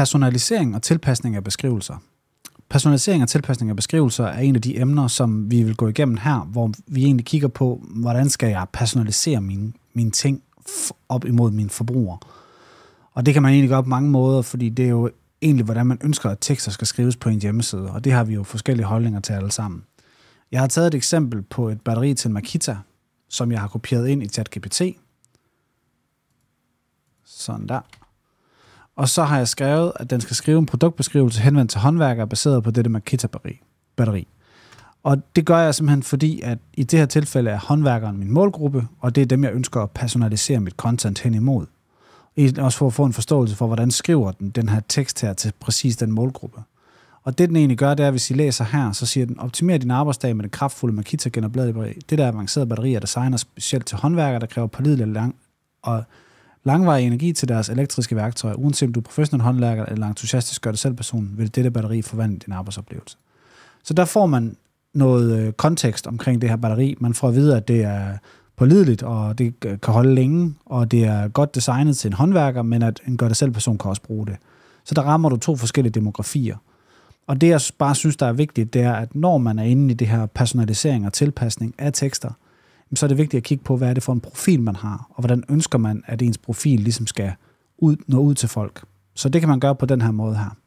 personalisering og tilpasning af beskrivelser. Personalisering og tilpasning af beskrivelser er en af de emner, som vi vil gå igennem her, hvor vi egentlig kigger på, hvordan skal jeg personalisere mine ting op imod mine forbrugere. Og det kan man egentlig gøre på mange måder, fordi det er jo egentlig, hvordan man ønsker, at tekster skal skrives på en hjemmeside, og det har vi jo forskellige holdninger til alle sammen. Jeg har taget et eksempel på et batteri til Makita, som jeg har kopieret ind i ChatGPT. Sådan der. Og så har jeg skrevet, at den skal skrive en produktbeskrivelse henvendt til håndværkere baseret på dette Makita-batteri. Og det gør jeg simpelthen fordi, at i det her tilfælde er håndværkeren min målgruppe, og det er dem, jeg ønsker at personalisere mit content hen imod. Også for at få en forståelse for, hvordan skriver den her tekst her til præcis den målgruppe. Og det den egentlig gør, det er, hvis I læser her, så siger den, optimer din arbejdsdag med det kraftfulde Makita genopladelige batteri. Det der avancerede batteri er designet specielt til håndværkere, der kræver pålidelig og langvarig energi til deres elektriske værktøjer. Uanset om du er professionel håndværker eller entusiastisk gør det selv person, vil dette batteri forvandle din arbejdsoplevelse. Så der får man noget kontekst omkring det her batteri. Man får at vide, at det er pålideligt, og det kan holde længe, og det er godt designet til en håndværker, men at en gør det selv person kan også bruge det. Så der rammer du 2 forskellige demografier. Og det, jeg bare synes, der er vigtigt, det er, at når man er inde i det her personalisering og tilpasning af tekster, så er det vigtigt at kigge på, hvad er det for en profil, man har, og hvordan ønsker man, at ens profil ligesom skal nå ud til folk. Så det kan man gøre på den her måde her.